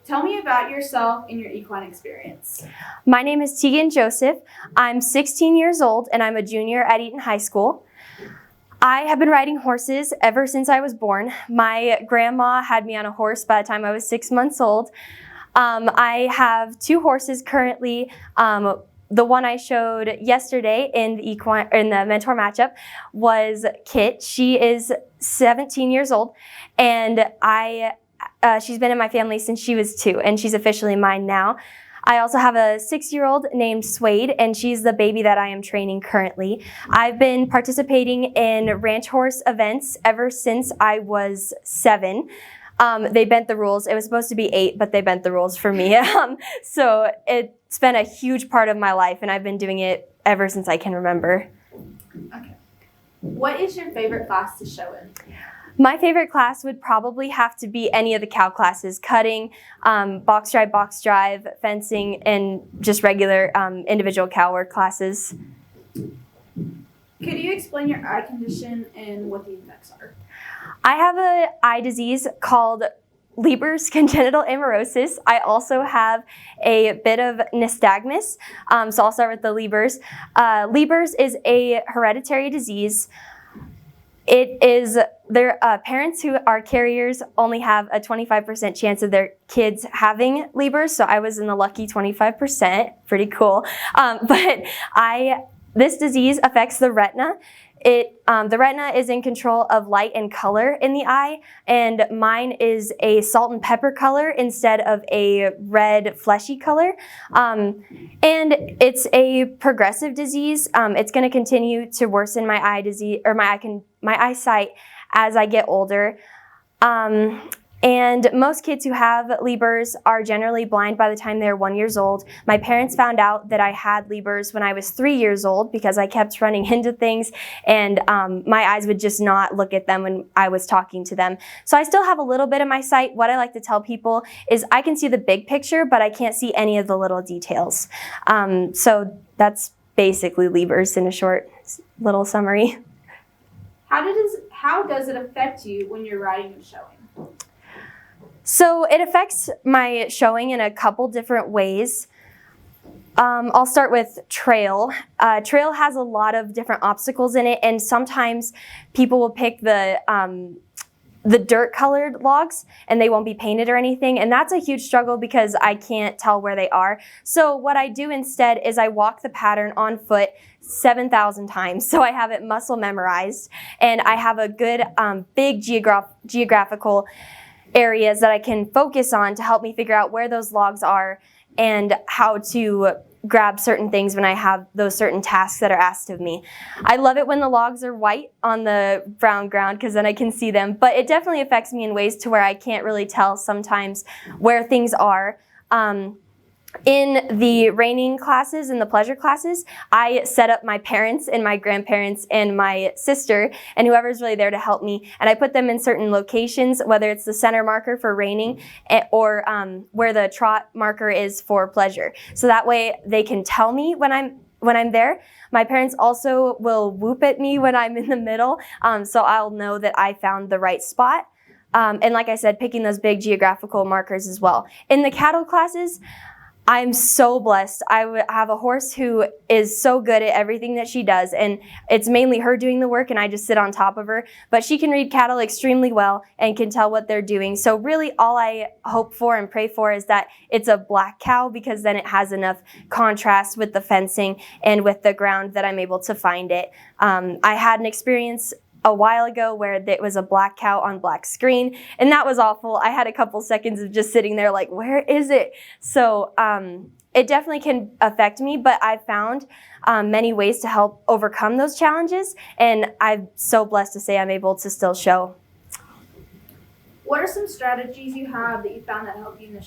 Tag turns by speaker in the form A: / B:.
A: Tell me about yourself and your equine experience.
B: My name is Tegan Joseph. I'm 16 years old and I'm a junior at Eaton High School. I have been riding horses ever since I was born. My grandma had me on a horse by the time I was 6 months old. I have 2 horses currently. The one I showed yesterday in the mentor matchup was Kit. She is 17 years old, and she's been in my family since she was 2, and she's officially mine now. I also have a 6-year-old named Suede, and she's the baby that I am training currently. I've been participating in ranch horse events ever since I was 7. They bent the rules. It was supposed to be 8, but they bent the rules for me. So it's been a huge part of my life, and I've been doing it ever since I can remember.
A: Okay. What is your favorite class to show in?
B: My favorite class would probably have to be any of the cow classes: cutting, box drive, fencing, and just regular individual cow work classes.
A: Could you explain your eye condition and what the effects are?
B: I have an eye disease called Leber's congenital amaurosis. I also have a bit of nystagmus, so I'll start with the Leber's. Leber's is a hereditary disease. It is their parents who are carriers only have a 25% chance of their kids having Leber's, so I was in the lucky 25%. Pretty cool. This disease affects the retina. The retina is in control of light and color in the eye, and mine is a salt and pepper color instead of a red fleshy color. And it's a progressive disease. It's going to continue to worsen my eye disease or my eyesight as I get older. And most kids who have Leber's are generally blind by the time they're 1 year old. My parents found out that I had Leber's when I was 3 years old because I kept running into things, and my eyes would just not look at them when I was talking to them. So I still have a little bit of my sight. What I like to tell people is I can see the big picture, but I can't see any of the little details. So that's basically Leber's in a short little summary.
A: How does it affect you when you're riding and showing?
B: So it affects my showing in a couple different ways. I'll start with trail. Trail has a lot of different obstacles in it, and sometimes people will pick the dirt colored logs and they won't be painted or anything, and that's a huge struggle because I can't tell where they are. So what I do instead is I walk the pattern on foot 7,000 times, so I have it muscle memorized, and I have a good big geographical areas that I can focus on to help me figure out where those logs are and how to grab certain things when I have those certain tasks that are asked of me. I love it when the logs are white on the brown ground because then I can see them, but it definitely affects me in ways to where I can't really tell sometimes where things are. In the reining classes and the pleasure classes, I set up my parents and my grandparents and my sister and whoever's really there to help me, and I put them in certain locations, whether it's the center marker for reining or where the trot marker is for pleasure. So that way they can tell me when I'm there. My parents also will whoop at me when I'm in the middle, so I'll know that I found the right spot. And like I said, picking those big geographical markers as well. In the cattle classes, I'm so blessed. I have a horse who is so good at everything that she does, and it's mainly her doing the work and I just sit on top of her, but she can read cattle extremely well and can tell what they're doing. So really all I hope for and pray for is that it's a black cow, because then it has enough contrast with the fencing and with the ground that I'm able to find it. I had an experience a while ago where it was a black cow on black screen, and that was awful. I had a couple seconds of just sitting there like, where is it? So it definitely can affect me, but I've found many ways to help overcome those challenges, and I'm so blessed to say I'm able to still show.
A: What are some strategies you have that you found that help you in the